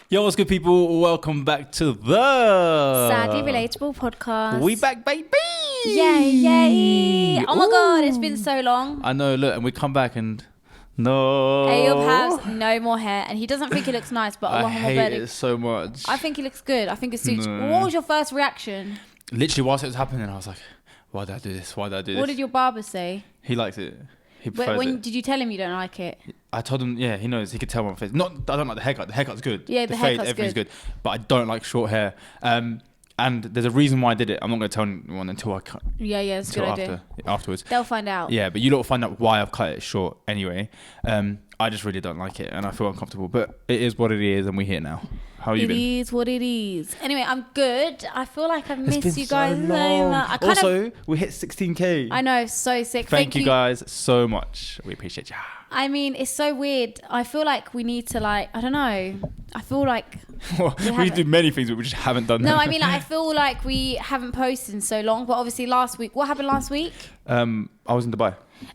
Yo, what's good, people? Welcome back to the Sadly Relatable podcast. We back, baby! Yay! Oh my god, it's been so long. I know, look, and we come back and no. Ayub has no more hair, and he doesn't think he looks nice, but I hate it so much. I think he looks good. I think it suits. No. What was your first reaction? Literally, whilst it was happening, I was like, why did I do this? Why did I do this? What did your barber say? He likes it. He prefers it. Did you tell him you don't like it? I told him, yeah, he knows. He could tell my face. I don't like the haircut. The haircut's good. Yeah, the haircut's everything's good. But I don't like short hair. And there's a reason why I did it. I'm not going to tell anyone until I cut. Yeah, it's a good idea. Afterwards. They'll find out. Yeah, but you lot will find out why I've cut it short anyway. I just really don't like it and I feel uncomfortable. But it is what it is and we're here now. How are you been? It is what it is. Anyway, I'm good. I feel like I've missed you guys so much. Also, we hit 16k. I know, so sick. Thank you guys so much. We appreciate you. I mean, it's so weird. I feel like we need to I don't know. I feel like we do many things, but we just haven't done them. No, I mean, I feel like we haven't posted in so long. But obviously, last week, what happened last week? I was in Dubai.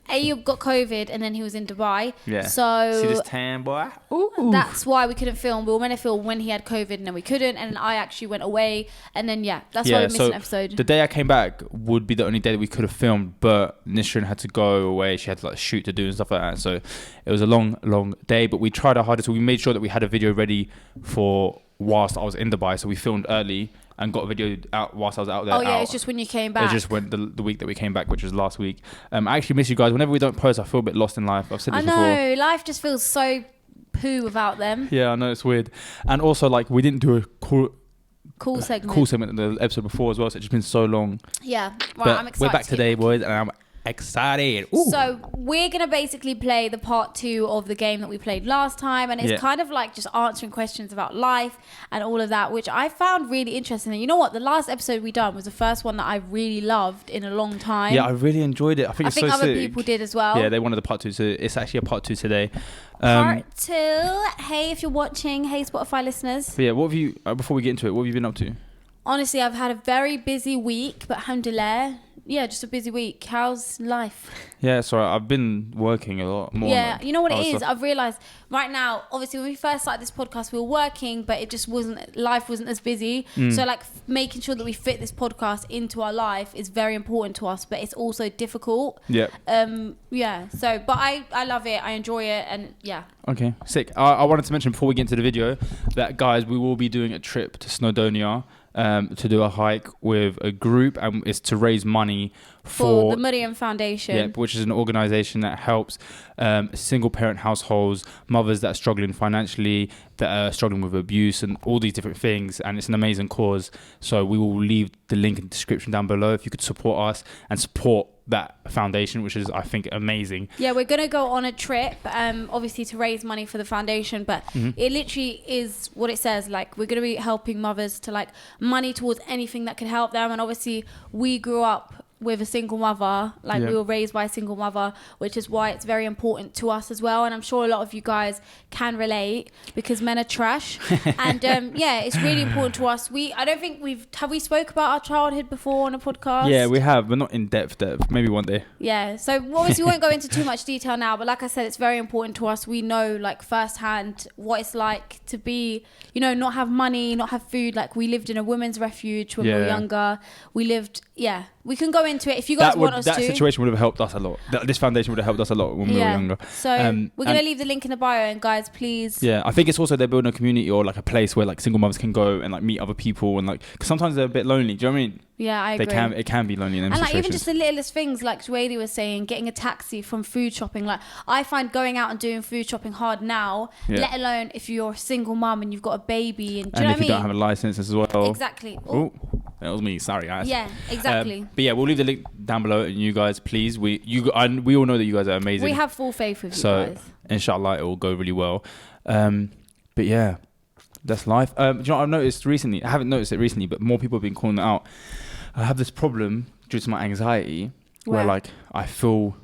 Ayub got COVID and then he was in Dubai. Yeah. So see this tan boy? Ooh. That's why we couldn't film. We were meant to film when he had COVID and then we couldn't. And then I actually went away. And then, that's why we missed an episode. The day I came back would be the only day that we could have filmed. But Nisrin had to go away. She had to shoot to do and stuff like that. So it was a long, long day. But we tried our hardest. We made sure that we had a video ready for whilst I was in Dubai. So we filmed early and got a video out whilst I was out there. Oh, yeah, it's just when you came back. It just went the week that we came back, which was last week. I actually miss you guys. Whenever we don't post, I feel a bit lost in life. I've said this before. I know. Life just feels so poo without them. Yeah, I know. It's weird. And also, we didn't do a cool segment. Cool segment in the episode before as well. So it's just been so long. Yeah. Right, but I'm excited. We're back today, boys, and I'm excited. Ooh. So we're gonna basically play the part 2 of the game that we played last time, and it's kind of like just answering questions about life and all of that, which I found really interesting. And you know what, the last episode we done was the first one that I really loved in a long time. Yeah, I really enjoyed it. I think so other sick. people did as well. Yeah, they wanted the part 2, so it's actually a part 2 today. Part 2. Hey, if you're watching, hey Spotify listeners. But yeah, what have you before we get into it, what have you been up to? Honestly, I've had a very busy week, but alhamdulillah, just a busy week. How's life? Yeah, sorry, I've been working a lot more. Yeah, you know what it is? I've realised right now, obviously when we first started this podcast, we were working, but life wasn't as busy. So making sure that we fit this podcast into our life is very important to us, but it's also difficult. Yeah. But I love it. I enjoy it. And yeah. Okay, sick. I wanted to mention before we get into the video that, guys, we will be doing a trip to Snowdonia to do a hike with a group, and it's to raise money for the Miriam Foundation. Yeah, which is an organisation that helps single parent households, mothers that are struggling financially, that are struggling with abuse and all these different things, and it's an amazing cause. So we will leave the link in the description down below if you could support us and support that foundation, which is, I think, amazing. Yeah, we're going to go on a trip, obviously to raise money for the foundation, but it literally is what it says. We're going to be helping mothers to money towards anything that could help them. And obviously we grew up with a single mother, we were raised by a single mother, which is why it's very important to us as well. And I'm sure a lot of you guys can relate because men are trash. And it's really important to us. I don't think have we spoke about our childhood before on a podcast? Yeah, we have, but not in depth. Maybe one day. Yeah, so obviously we won't go into too much detail now, but like I said, it's very important to us. We know firsthand what it's like to be, not have money, not have food. We lived in a women's refuge when we were younger. We lived, we can go into it if you guys want us to. That situation would have helped us a lot. This foundation would have helped us a lot when we were younger. So we're going to leave the link in the bio, and guys, please. Yeah, I think it's also they're building a community or a place where single mothers can go and meet other people, and because sometimes they're a bit lonely. Do you know what I mean? Yeah, I agree. It can be lonely in them situations. And even just the littlest things, like Juwaidi was saying, getting a taxi from food shopping. I find going out and doing food shopping hard now, let alone if you're a single mum and you've got a baby. And do you know what I mean? If you don't have a license as well. Exactly. Oh, that was me. Sorry, guys. Yeah, exactly. But yeah, we'll leave the link down below, and you guys, please, we all know that you guys are amazing. We have full faith with you guys. So inshallah, it will go really well. But yeah, that's life. Do you know what I've noticed recently? I haven't noticed it recently, but more people have been calling it out. I have this problem due to my anxiety where I feel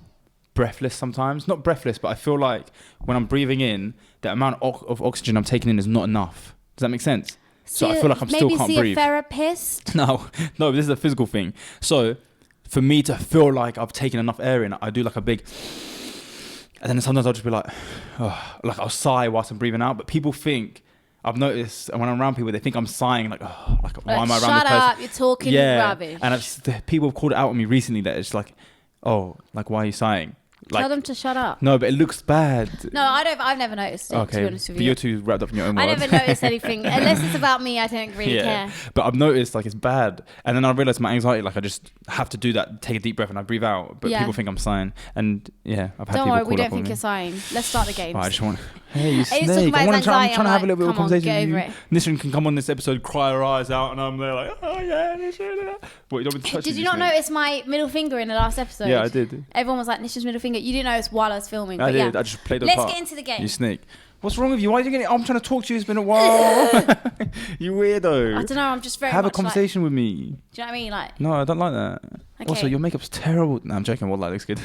breathless sometimes. Not breathless, but I feel like when I'm breathing in, the amount of oxygen I'm taking in is not enough. Does that make sense? So I feel like I still can't breathe. Maybe see a therapist? No, this is a physical thing. So for me to feel like I've taken enough air in, I do a big... And then sometimes I'll just be I'll sigh whilst I'm breathing out. But people think... I've noticed when I'm around people, they think I'm sighing, like, oh, like why am I around shut this person? up, you're talking rubbish. And people have called it out on me recently that it's like, oh, like, why are you sighing? Like, tell them to shut up. No, but it looks bad. No, I've never noticed it, to be honest with but you. you're too wrapped up in your own world. I never notice anything. Unless it's about me, I don't really care. But I've noticed, like, it's bad. And then I realised my anxiety, like, I just have to do that, take a deep breath and I breathe out. But people think I'm sighing. And, yeah, I've had don't people worry, call we up don't on think me. you're sighing. Let's start the games. I just want... Hey, you Hey, snake. I'm trying to have a little bit of a conversation with you. Nishan can come on this episode, cry her eyes out, and I'm there like, oh, yeah, Nishan. What, you don't want me to touch Did you not notice my middle finger in the last episode? Yeah, I did. Everyone was like, Nishan's middle finger. You didn't notice while I was filming. I did. Yeah. I just played the Let's part. get into the game. You snake. What's wrong with you? Why are you getting? I'm trying to talk to you. It's been a while. You weirdo. I don't know. I'm just very have a much conversation with me. Do you know what I mean? Like, no, I don't like that. Okay. Also, your makeup's terrible. No, I'm joking. Wallah, looks good.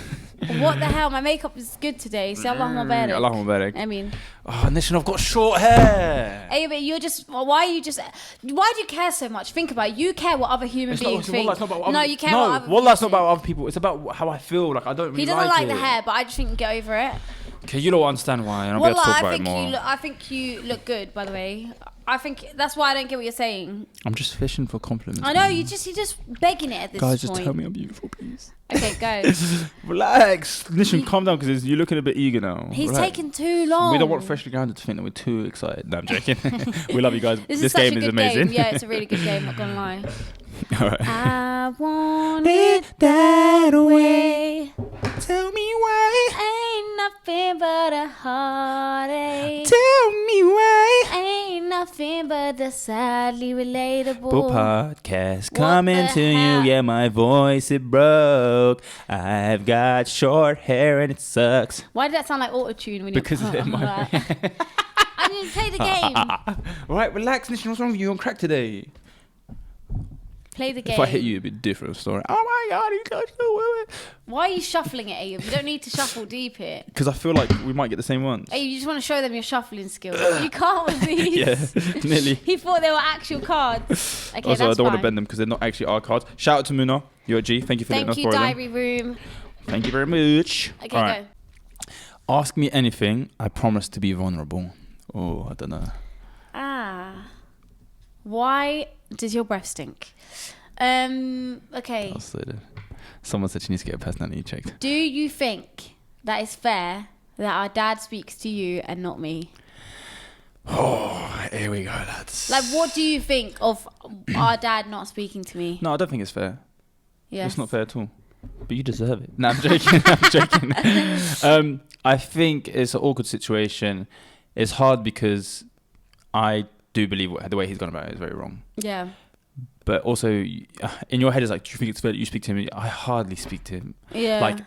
What the hell? My makeup is good today. Say Allah Mubarak. Allah Mubarak. I mean, oh, Nishan, I've got short hair. hey, but you're just. Why do you care so much? Think about it. You care what other human beings think. Wallah, it's not about No, other, you care no, what other people Wallah, it's not think. about other people. It's about how I feel. Like, I don't really He doesn't like it. the hair, but I just think get over it. Okay, you don't understand why, and I'll be able to talk about it more. I think you look good, by the way. I think that's why I don't get what you're saying. I'm just fishing for compliments. I know, you're just begging it at this point. Guys, just tell me I'm beautiful, please. Okay, go. Relax. Nishan, calm down because you're looking a bit eager now. He's Relax. taking too long. We don't want Freshly Grounded to think that we're too excited. No, I'm joking. We love you guys. This game is amazing. Game. Yeah, it's a really good game, not gonna lie. All right. I want it that way. Tell me why. Ain't nothing but a heartache. Tell me why. Ain't nothing but the sadly relatable. Podcast coming to you. Yeah, my voice it broke. I've got short hair and it sucks. Why did that sound like auto-tune when Because you're I didn't play the game. All right, relax, Nishan. What's wrong with you? You're on crack today. Play the game. If I hit you, it'd be a different story. Oh my God, he touched the woman. Why are you shuffling it, Ayub? You don't need to shuffle deep here. Because I feel like we might get the same ones. Ayub, you just want to show them your shuffling skills. You can't with these. Yeah, nearly. He thought they were actual cards. Okay, Also, that's I don't want to fine. bend them because they're not actually our cards. Shout out to Muna. You're a G. Thank you for letting us Thank you, borrow them. diary room. Thank you very much. Okay, All right. go. Ask me anything. I promise to be vulnerable. Oh, I don't know. Why does your breath stink? Okay. I'll say that. Someone said she needs to get a personality checked. Do you think that it's fair that our dad speaks to you and not me? Oh, here we go, lads. Like, what do you think of our dad not speaking to me? No, I don't think it's fair. Yes. It's not fair at all. But you deserve it. No, I'm joking. I'm joking. I think it's an awkward situation. It's hard because I do believe the way he's gone about it is very wrong. Yeah. But also, in your head, it's like, do you think it's fair that you speak to him? I hardly speak to him. Yeah. Like,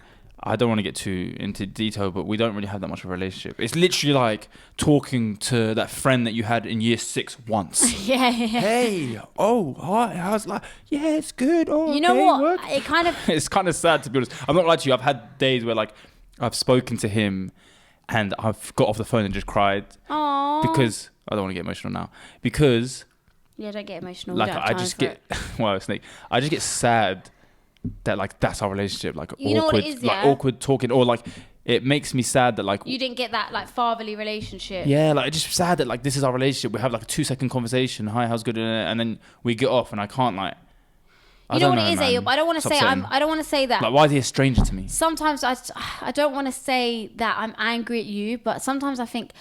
I don't want to get too into detail, but we don't really have that much of a relationship. It's literally like talking to that friend that you had in year 6 once. Yeah. Hey, oh, hi, how's life? Yeah, it's good. Oh, You know okay, what? work. It kind of... It's kind of sad, to be honest. I'm not lying to you. I've had days where, like, I've spoken to him and I've got off the phone and just cried. Aww. Because, I don't want to get emotional now. Because... Yeah, don't get emotional. Like, We don't have I time just for get... Well, Snake. I just get sad that, like, that's our relationship. Like, You know awkward, what it is, like, yeah? awkward talking. Or, like, it makes me sad that, like... You didn't get that, like, fatherly relationship. Yeah, like, it's just sad that, like, this is our relationship. We have, like, a 2-second conversation. Hi, how's good? And then we get off and I can't, like... You know what it is, Ayub? I don't want to say I don't want to say that. Like, why is he a stranger to me? Sometimes I don't want to say that I'm angry at you, but sometimes I think,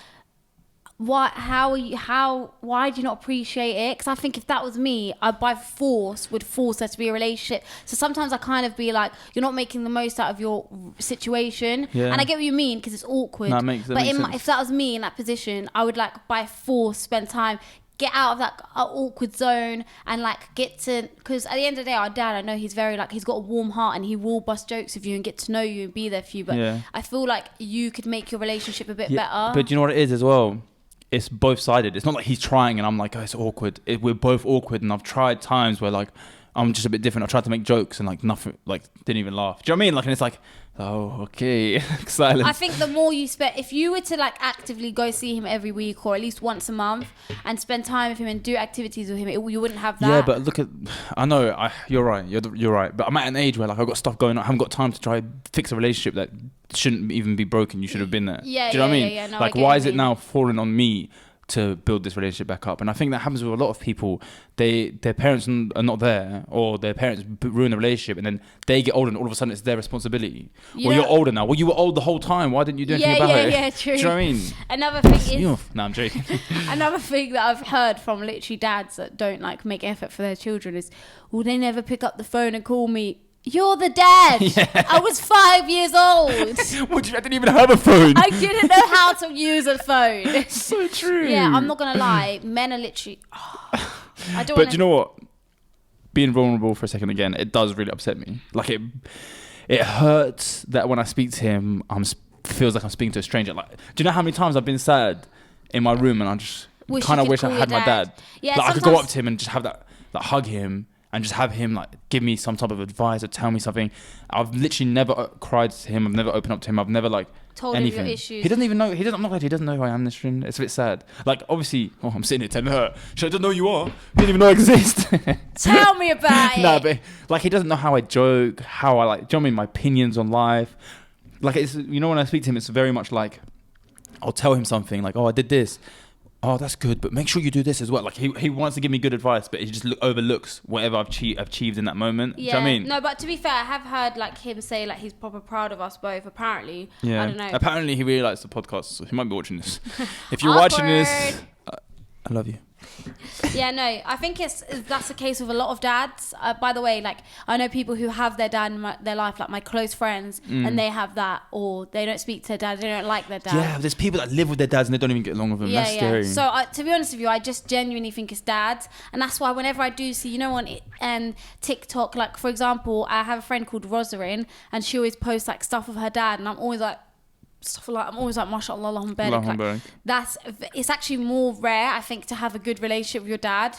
why do you not appreciate it? Because I think if that was me, I by force would force there to be a relationship. So sometimes I kind of be like, you're not making the most out of your situation. Yeah. And I get what you mean because it's awkward. No, that makes sense. If that was me in that position, I would like by force spend time, get out of that awkward zone and like get to, because at the end of the day, our dad, I know he's very like, he's got a warm heart and he will bust jokes with you and get to know you and be there for you. But Yeah. I feel like you could make your relationship a bit better. But you know what it is as well? It's both sided. It's not like he's trying and I'm like, oh, it's awkward. We're both awkward, and I've tried times where like I'm just a bit different. I tried to make jokes and like nothing, like didn't even laugh. Do you know what I mean? Like, and it's like, oh, okay, silence. I think the more you spend, if you were to like actively go see him every week or at least once a month and spend time with him and do activities with him, you wouldn't have that. Yeah, but look at, I know, you're right. You're right. But I'm at an age where like I've got stuff going on. I haven't got time to try fix a relationship that shouldn't even be broken. You should have been there. Yeah, Do you know what I mean? yeah. No, like, I get why what is you it mean. now falling on me to build this relationship back up. And I think that happens with a lot of people. Their parents are not there, or their parents ruin the relationship, and then they get older and all of a sudden it's their responsibility. Well, you're older now. Well, you were old the whole time. Why didn't you do anything about it? Yeah, true. Do you know what I mean? Another thing is... No, I'm joking. Another thing that I've heard from literally dads that don't like make effort for their children is, well, they never pick up the phone and call me. You're the dad. Yeah. I was 5 years old. I didn't even have a phone. I didn't know how to use a phone. It's so true. Yeah, I'm not gonna lie. Men are literally. I don't. But do you know what? Being vulnerable for a second again, it does really upset me. Like it hurts that when I speak to him, feels like I'm speaking to a stranger. Like, do you know how many times I've been sad in my room and I just kind of wish I had my dad. Yeah, like I could go up to him and just have that, like hug him. And just have him like give me some type of advice or tell me something. I've literally never cried to him. I've never opened up to him. I've never like told anything. him your issues. He doesn't even know. I'm not glad he doesn't know who I am. This stream. It's a bit sad. Like obviously, I'm sitting here telling her. She doesn't know who you are. He didn't even know I exist. Tell me about it. No, but like he doesn't know how I joke, how I like. Do you know what I mean? My opinions on life. Like it's when I speak to him, it's very much like I'll tell him something like, oh, I did this. Oh, that's good, but make sure you do this as well. Like he wants to give me good advice, but he just overlooks whatever I've achieved in that moment. Yeah. Do you know what I mean? No, but to be fair, I have heard like him say like he's proper proud of us both. Apparently, yeah. I don't know. Apparently, he really likes the podcast, so he might be watching this. If you're watching this, I love you. Yeah, no, I think that's the case with a lot of dads. By the way, like I know people who have their dad in their life, like my close friends, and they have that, or they don't speak to their dad, they don't like their dad. Yeah, there's people that live with their dads and they don't even get along with them. Yeah, that's scary. So to be honest with you, I just genuinely think it's dads, and that's why whenever I do see, on TikTok, like for example, I have a friend called Rosarin, and she always posts like stuff of her dad, and I'm always like, mashallah, Allahumma barik. It's actually more rare, I think, to have a good relationship with your dad.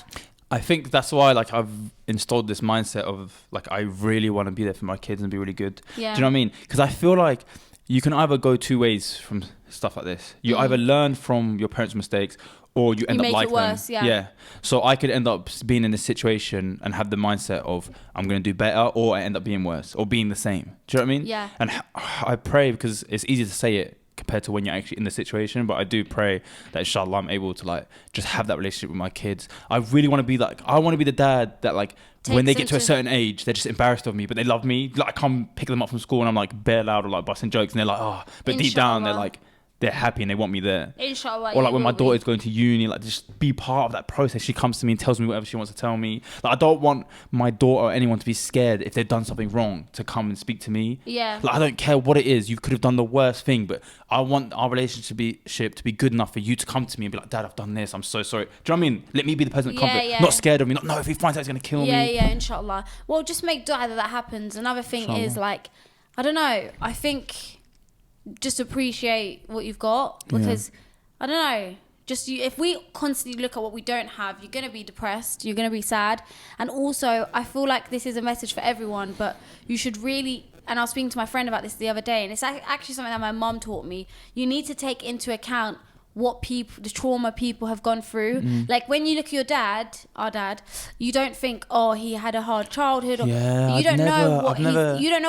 I think that's why like I've installed this mindset of like I really want to be there for my kids and be really good. Yeah. Do you know what I mean? Because I feel like you can either go two ways from stuff like this. You either learn from your parents' mistakes or you end up like them. Worse, yeah. So I could end up being in this situation and have the mindset of I'm going to do better, or I end up being worse or being the same. Do you know what I mean? Yeah. And I pray, because it's easy to say it compared to when you're actually in the situation, but I do pray that inshallah I'm able to like just have that relationship with my kids. I really want to be like, I want to be the dad that like when they get to a certain age, they're just embarrassed of me, but they love me. Like I come pick them up from school and I'm like bare loud or like busting jokes, and they're like, oh, but deep down they're like, they're happy and they want me there. Inshallah. Or like when my daughter's going to uni, like just be part of that process. She comes to me and tells me whatever she wants to tell me. Like I don't want my daughter or anyone to be scared if they've done something wrong to come and speak to me. Yeah. Like I don't care what it is. You could have done the worst thing, but I want our relationship to be good enough for you to come to me and be like, Dad, I've done this. I'm so sorry. Do you know what I mean? Let me be the person that comfort. Not scared of me. Not, no, if he finds out he's going to kill me. Yeah, inshallah. Well, just make dua that happens. Another thing inshallah. Is like, I don't know. I think just appreciate what you've got, because I don't know, if we constantly look at what we don't have, you're going to be depressed, you're going to be sad. And also I feel like this is a message for everyone, but you should really, and I was speaking to my friend about this the other day, and it's actually something that my mum taught me, you need to take into account the trauma people have gone through. Like when you look at our dad, you don't think, oh, he had a hard childhood, or you don't know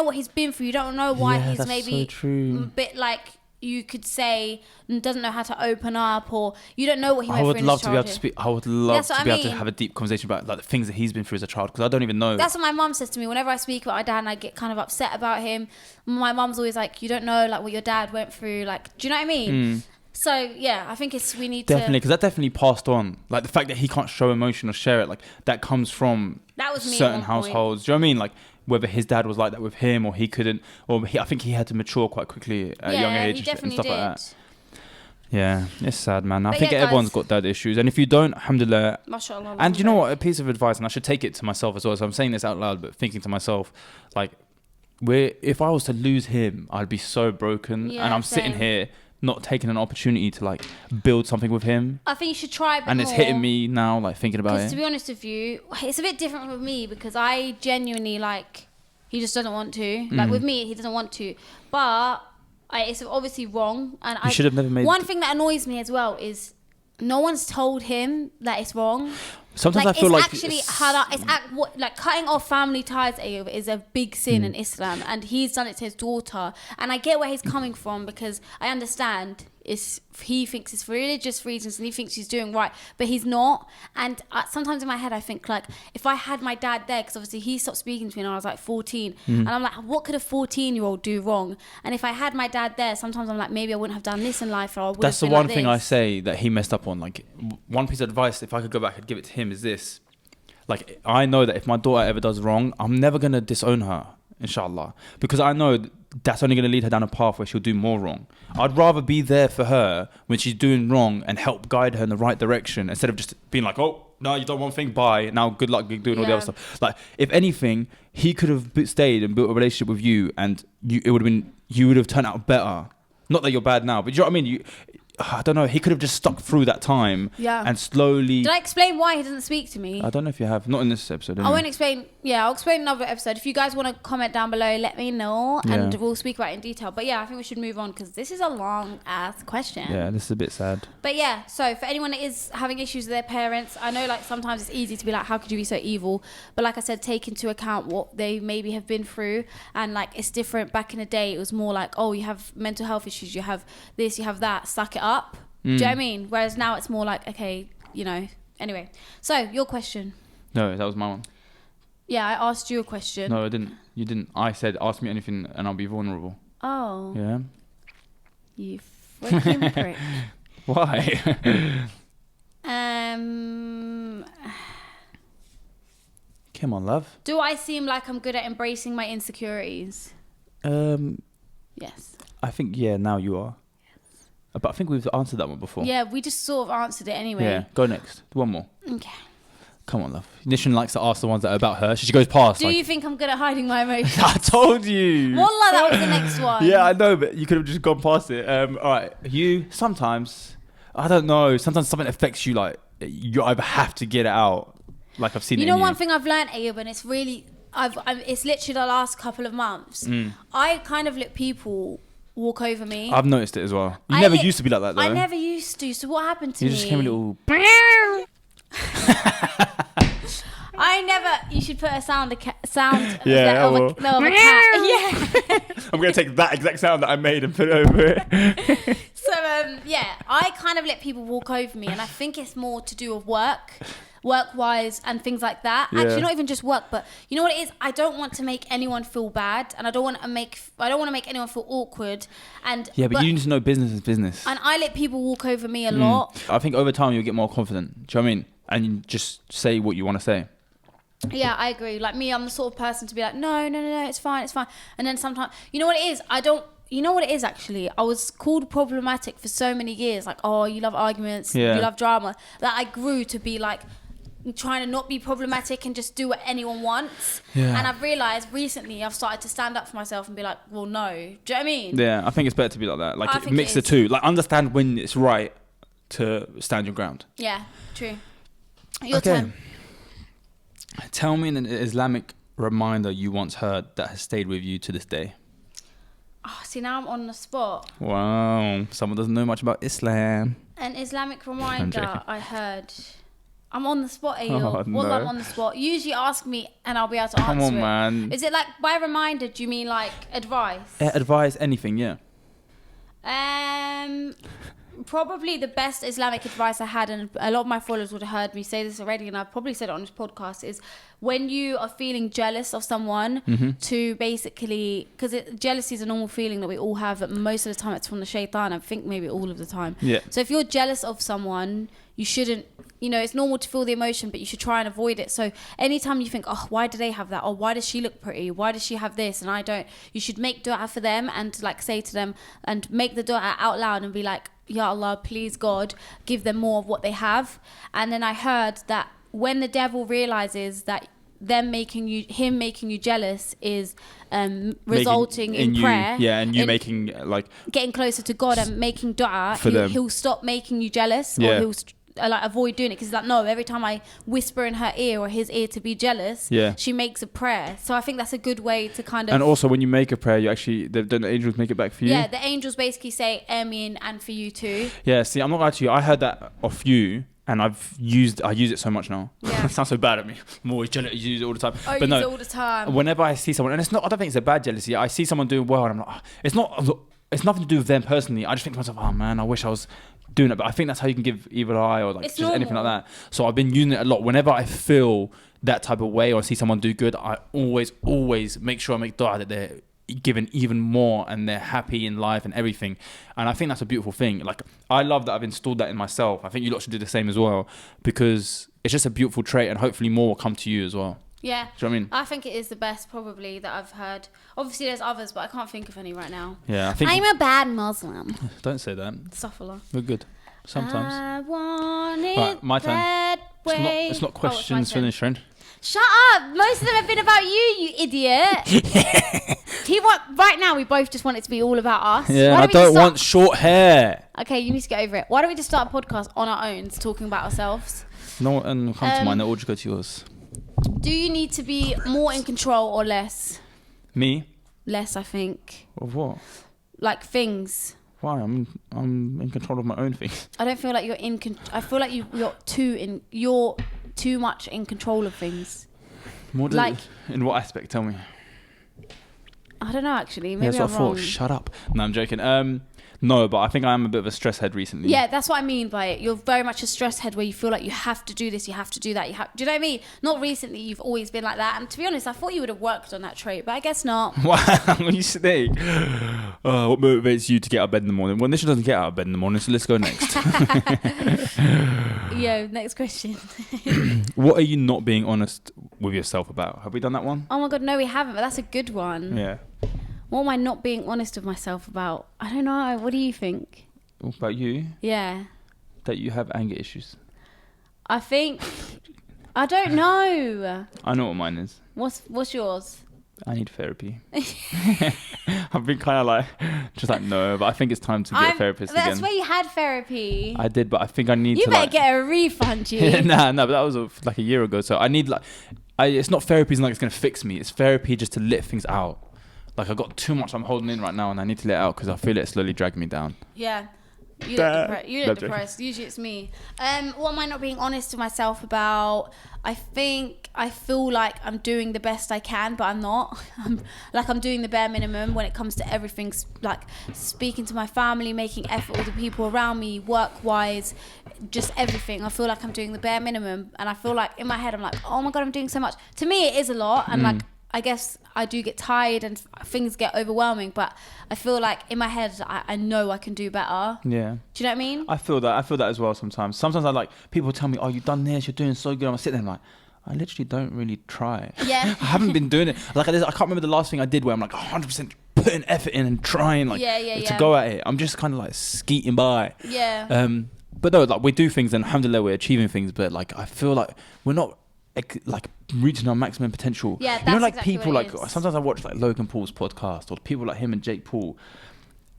what he's been through. You don't know why he's maybe a bit like, you could say, doesn't know how to open up, or you don't know what he went through in his childhood. I would love to be able to have a deep conversation about like the things that he's been through as a child, because I don't even know. That's what my mum says to me whenever I speak about my dad and I get kind of upset about him. My mum's always like, you don't know like what your dad went through, like, do you know what I mean? So yeah, I think we need definitely, because that definitely passed on. Like the fact that he can't show emotion or share it, like that comes from certain households. Do you know what I mean? Like whether his dad was like that with him, or he couldn't, or I think he had to mature quite quickly at a young age and stuff like that. Yeah, it's sad, man. I think everyone's got dad issues, and if you don't, alhamdulillah. Mashallah. And you know what? A piece of advice, and I should take it to myself as well. So I'm saying this out loud, but thinking to myself, like, if I was to lose him, I'd be so broken, and I'm sitting here not taking an opportunity to like build something with him. I think you should try a bit and it's more. hitting me now, like thinking about it. To be honest with you, it's a bit different with me, because I genuinely like, he just doesn't want to. Like with me, he doesn't want to. But it's obviously wrong. And you should have never made. One thing that annoys me as well is no one's told him that it's wrong. Sometimes I feel like like cutting off family ties is a big sin in Islam, and he's done it to his daughter. And I get where he's coming from, because I understand he thinks it's for religious reasons and he thinks he's doing right, but he's not. And sometimes in my head I think like, if I had my dad there, because obviously he stopped speaking to me when I was like 14, and I'm like, what could a 14-year-old do wrong? And if I had my dad there, sometimes I'm like, maybe I wouldn't have done this in life, or I would That's have the been one like thing I this. say that he messed up on. Like, one piece of advice, if I could go back, I'd give it to him, is this. Like, I know that if my daughter ever does wrong, I'm never going to disown her, inshallah. Because I know that's only going to lead her down a path where she'll do more wrong. I'd rather be there for her when she's doing wrong and help guide her in the right direction, instead of just being like, oh, no, you done one thing, bye. Now, good luck doing all the other stuff. Like, if anything, he could have stayed and built a relationship with you, and you would have turned out better. Not that you're bad now, but you know what I mean? I don't know. He could have just stuck through that time and slowly... Did I explain why he doesn't speak to me? I don't know if you have. Not in this episode. I won't explain. Yeah, I'll explain another episode. If you guys want to comment down below, let me know, and we'll speak about it in detail. But yeah, I think we should move on because this is a long ass question. Yeah, this is a bit sad. But yeah, so for anyone that is having issues with their parents, I know like sometimes it's easy to be like, how could you be so evil? But like I said, take into account what they maybe have been through, and like it's different. Back in the day, it was more like, oh, you have mental health issues, you have this, you have that, suck it up. Do you know what I mean? Whereas now it's more like, okay, you know. Anyway, so your question. No, that was my one. Yeah, I asked you a question. No, I didn't. You didn't. I said, ask me anything and I'll be vulnerable. Oh. Yeah? You freaking prick. Why? Come on, love. Do I seem like I'm good at embracing my insecurities? Yes. I think, now you are. But I think we've answered that one before. Yeah, we just sort of answered it anyway. Yeah, go next. One more. Okay. Come on, love. Nishan likes to ask the ones that are about her. She goes past. Do you think I'm good at hiding my emotions? I told you. Wallah, that was the next one. Yeah, I know, but you could have just gone past it. All right. You, sometimes, I don't know, sometimes something affects you, like, you either have to get it out. Like, I've seen it in you. One thing I've learned, Ayub, and it's really, it's literally the last couple of months. I kind of let people walk over me. I've noticed it as well. You never used to be like that, though. I never used to. So what happened to me? You just came a little... You should put a sound of a cat. Yeah. Yeah. I'm going to take that exact sound that I made and put it over it. So, I kind of let people walk over me, and I think it's more to do with work-wise and things like that. Yeah. Actually, not even just work, but you know what it is? I don't want to make anyone feel bad, and I don't want to make anyone feel awkward. But you need to know business is business. And I let people walk over me a lot. I think over time you'll get more confident. Do you know what I mean? And you just say what you want to say. Yeah, I agree. Like me, I'm the sort of person to be like, no, it's fine. And then sometimes, you know what it is? You know what it is actually? I was called problematic for so many years. Like, oh, you love arguments, you love drama. That I grew to be like, trying to not be problematic and just do what anyone wants. Yeah. And I've realised recently I've started to stand up for myself and be like, well, no. Do you know what I mean? Yeah, I think it's better to be like that. Like, mix the two. Like, understand when it's right to stand your ground. Yeah, true. Your turn. Tell me an Islamic reminder you once heard that has stayed with you to this day. Oh, see, now I'm on the spot. Wow. Someone doesn't know much about Islam. An Islamic reminder I heard. I'm on the spot, Ayul. No. I'm on the spot. You usually ask me and I'll be able to answer it. Come on, man. Is it like, by reminder, do you mean like advice? Advice, anything, yeah. Probably the best Islamic advice I had, and a lot of my followers would have heard me say this already, and I've probably said it on this podcast, is when you are feeling jealous of someone, to basically, because jealousy is a normal feeling that we all have, but most of the time it's from the shaitan. I think maybe all of the time. Yeah. So if you're jealous of someone, you shouldn't, it's normal to feel the emotion, but you should try and avoid it. So anytime you think, oh, why do they have that? Or why does she look pretty? Why does she have this and I don't? You should make dua for them and like say to them and make the dua out loud and be like, Ya Allah, please God, give them more of what they have. And then I heard that when the devil realizes that him making you jealous is resulting in prayer, and you making like getting closer to God and making dua, he'll stop making you jealous, or he'll like avoid doing it, because he's like, no, every time I whisper in her ear or his ear to be jealous, she makes a prayer. So I think that's a good way to kind of... And also when you make a prayer, you actually, the angels make it back for you. Yeah, the angels basically say Ameen, and for you too. Yeah, see, I'm not lying to you, I heard that off you, and I use it so much now. Yeah. It sounds so bad at me. I'm always jealous. You use it all the time. I use it all the time. Whenever I see someone, and it's not, I don't think it's a bad jealousy. I see someone doing well, and I'm like, it's not it's nothing to do with them personally. I just think to myself, oh man, I wish I was doing it. But I think that's how you can give evil eye or like It's just anything like normal. that. So I've been using it a lot. Whenever I feel that type of way or see someone do good, I always make sure I make dua that they're given even more and they're happy in life and everything. And I think that's a beautiful thing. Like, I love that I've installed that in myself. I think you lot should do the same as well, because it's just a beautiful trait, and hopefully more will come to you as well. Yeah. Do you know what I mean? I think it is the best probably that I've heard. Obviously there's others, but I can't think of any right now. Yeah, I think. I'm a bad Muslim. Don't say that. Astaghfirullah. We're good. Sometimes. I want it Right, my turn. that way. It's not Oh, it's my questions turn. finished, friend. Shut up! Most of them have been about you idiot. Right now we both just want it to be all about us. Yeah, Why I we just don't start- want short hair. Okay, you need to get over it. Why don't we just start a podcast on our own, talking about ourselves? No one come to mine. They'll all just go to yours. Do you need to be more in control or less? Me? Less, I think. Of what? Like things. Why? I'm in control of my own things. I don't feel like you're in. I feel like you're too much in control of things. More Like- in what aspect? Tell me. I don't know actually. Yeah, Maybe that's what I'm I wrong. thought. Shut up. No, I'm joking. No, but I think I am a bit of a stress head recently. Yeah, that's what I mean by it. You're very much a stress head where you feel like you have to do this, you have to do that. Do you know what I mean? Not recently. You've always been like that. And to be honest, I thought you would have worked on that trait, but I guess not. Wow, what are you saying? What motivates you to get out of bed in the morning? Well, Nisha doesn't get out of bed in the morning, so let's go next. Yo, next question. What are you not being honest with yourself about? Have we done that one? Oh my god, no, we haven't. But that's a good one. Yeah. What am I not being honest with myself about? I don't know. What do you think? What about you? Yeah. That you have anger issues. I think I don't know. I know what mine is. What's yours? I need therapy. I've been kind of like, just like, no, but I think it's time to get a therapist That's again. where you had therapy. I did, but I think I need You to better like... get a refund, you. nah, but that was like a year ago. So I need like... it's not therapy, it's not like it's going to fix me. It's therapy just to let things out. Like, I've got too much I'm holding in right now, and I need to let it out because I feel it slowly dragging me down. Yeah. You Nah. look depressed. Usually it's me. What am I not being honest to myself about? I feel like I'm doing the best I can, but I'm not. I'm doing the bare minimum when it comes to everything, like speaking to my family, making effort with the people around me, work-wise, just everything. I feel like I'm doing the bare minimum, and I feel like in my head I'm like, oh my God, I'm doing so much. To me, it is a lot, and like, I guess I do get tired and things get overwhelming, but I feel like in my head I know I can do better. Yeah. Do you know what I mean? I feel that as well sometimes. Sometimes I like, people tell me, oh, you've done this, you're doing so good. I'm sitting there like, I literally don't really try. Yeah. I haven't been doing it. Like, I can't remember the last thing I did where I'm like 100% putting effort in and trying like to go at it. I'm just kind of like skeeting by. Yeah. But no, like we do things and alhamdulillah we're achieving things, but like I feel like we're not like reaching our maximum potential. Yeah, you know, that's like exactly people what it like is. sometimes I watch like Logan Paul's podcast or people like him and Jake Paul.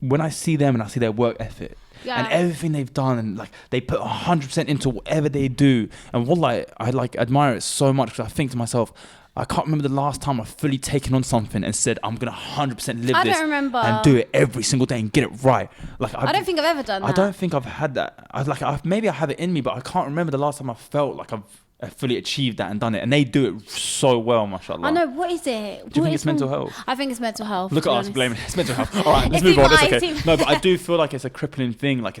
When I see them and I see their work ethic and everything they've done and like they put 100% into whatever they do, and wallah, I like admire it so much because I think to myself, I can't remember the last time I've fully taken on something and said I'm gonna 100% live I this don't remember. and do it every single day and get it right. Like I don't think I've ever done that. I don't think I've had that. Maybe I have it in me, but I can't remember the last time I felt like I've fully achieved that and done it. And they do it so well, mashallah. I know. What is it? Do you think it's mental health? I think it's mental health. Look to at be us honest. blaming it. It's mental health. All right, let's It's move on. either That's I okay. see- No, but I do feel like it's a crippling thing. Like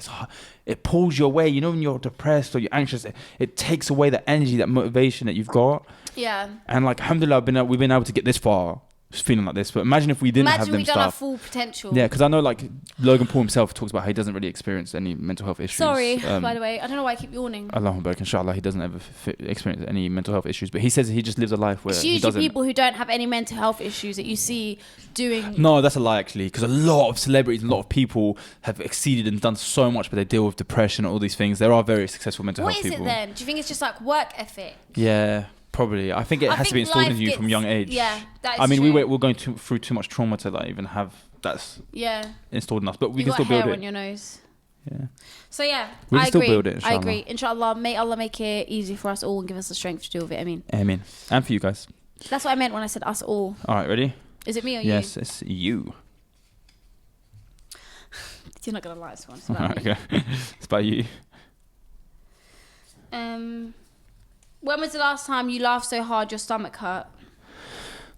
it pulls you away. You know, when you're depressed or you're anxious, it takes away the energy, that motivation that you've got. Yeah. And like, alhamdulillah, we've been able to get this far feeling like this. But imagine if we didn't have Imagine them we don't have stuff. full potential. Yeah, because I know like Logan Paul himself talks about how he doesn't really experience any mental health issues. Sorry, by the way. I don't know why I keep yawning. Allahumma barak, inshallah, he doesn't ever experience any mental health issues. But he says he just lives a life where It's he usually doesn't. people who don't have any mental health issues that you see doing. No, that's a lie actually, because a lot of celebrities, a lot of people have exceeded and done so much, but they deal with depression and all these things. There are very successful mental What health is people. it then? Do you think it's just like work ethic? Yeah, probably. I think it has to be installed in you from a young age. Yeah, that is I mean, true. we're going through too much trauma to like even have that's Yeah. installed in us, but we You can got still build hair it. on your nose. Yeah. So yeah, We can I still agree. build it, I inshallah. agree. Inshallah, may Allah make it easy for us all and give us the strength to deal with it. I mean, Amen. And for you guys. that's what I meant when I said us all. All right, ready? Is it me or you? Yes, it's you. You're not gonna like this one. It's All about right, me. okay. It's about you. When was the last time you laughed so hard your stomach hurt?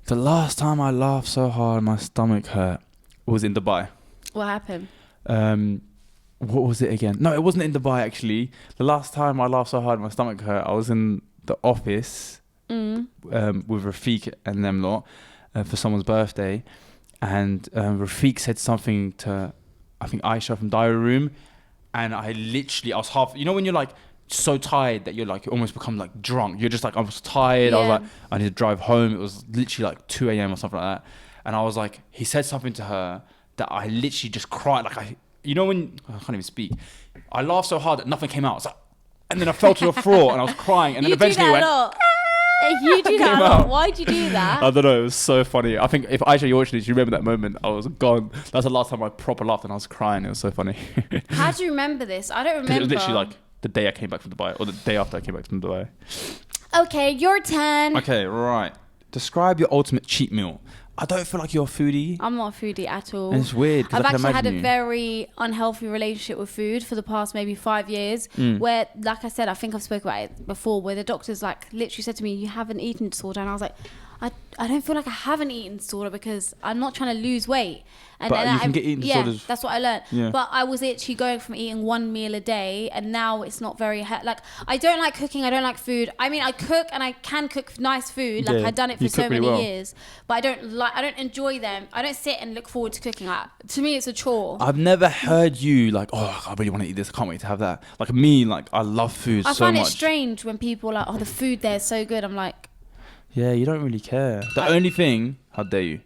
The last time I laughed so hard my stomach hurt was in Dubai. What happened? What was it again? No, it wasn't in Dubai actually. The last time I laughed so hard my stomach hurt, I was in the office with Rafiq and them lot for someone's birthday, and Rafiq said something to, I think, Aisha from Diary Room, and I was half, you know when you're like so tired that you're like, you almost become like drunk. You're just like, I was tired. Yeah. I was like, I need to drive home. It was literally like 2 a.m. or something like that. And I was like, he said something to her that I literally just cried. Like you know when, I can't even speak. I laughed so hard that nothing came out. Like, and then I fell to the floor and I was crying. And then eventually do I that went, you do that came a lot. out. Why'd you do that? I don't know. It was so funny. I think if Aisha, you're watching this, you remember that moment. I was gone. That's the last time I proper laughed and I was crying. It was so funny. How do you remember this? I don't remember. It was literally like the day I came back from Dubai, or the day after I came back from Dubai. Okay, your turn. Okay, right. Describe your ultimate cheat meal. I don't feel like you're a foodie. I'm not a foodie at all. And it's weird because I've I can actually had imagine a very unhealthy relationship with food for the past maybe 5 years, where, like I said, I think I've spoken about it before, where the doctors like literally said to me, you have an eating disorder, and I was like, I don't feel like I have an eating disorder because I'm not trying to lose weight. And But then you can get eating disorders. Yeah, that's what I learned. Yeah. But I was actually going from eating one meal a day, and now it's not very like, I don't like cooking. I don't like food. I mean, I cook and I can cook nice food. Like, Yeah, I've done it for you so cook many really well. years, but I don't enjoy them. I don't sit and look forward to cooking. Like, to me, it's a chore. I've never heard you like, oh, I really want to eat this. I can't wait to have that. Like me, like I love food I so find much. it strange when people are like, oh, the food there is so good. I'm like, Yeah, you don't really care. The only thing, how dare you?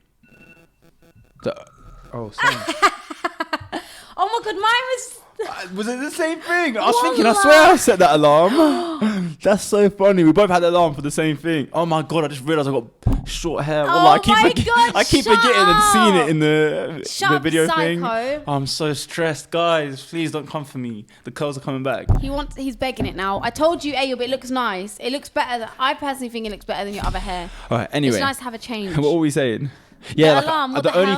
Oh, sorry. oh my god, mine was. Was it the same thing? I was thinking, I swear I set that alarm. That's so funny. We both had the alarm for the same thing. Oh my god, I just realised I got short hair. Oh I keep my forget- God, I keep shut forgetting and seeing up. it in the Shut up, video psycho. thing. I'm so stressed. Guys, please don't come for me. The curls are coming back. He's begging it now. I told you, Ayo, but it looks nice. It looks better. I personally think it looks better than your other hair. All right, anyway. It's nice to have a change. What were we saying? Yeah, like, alarm, what the the only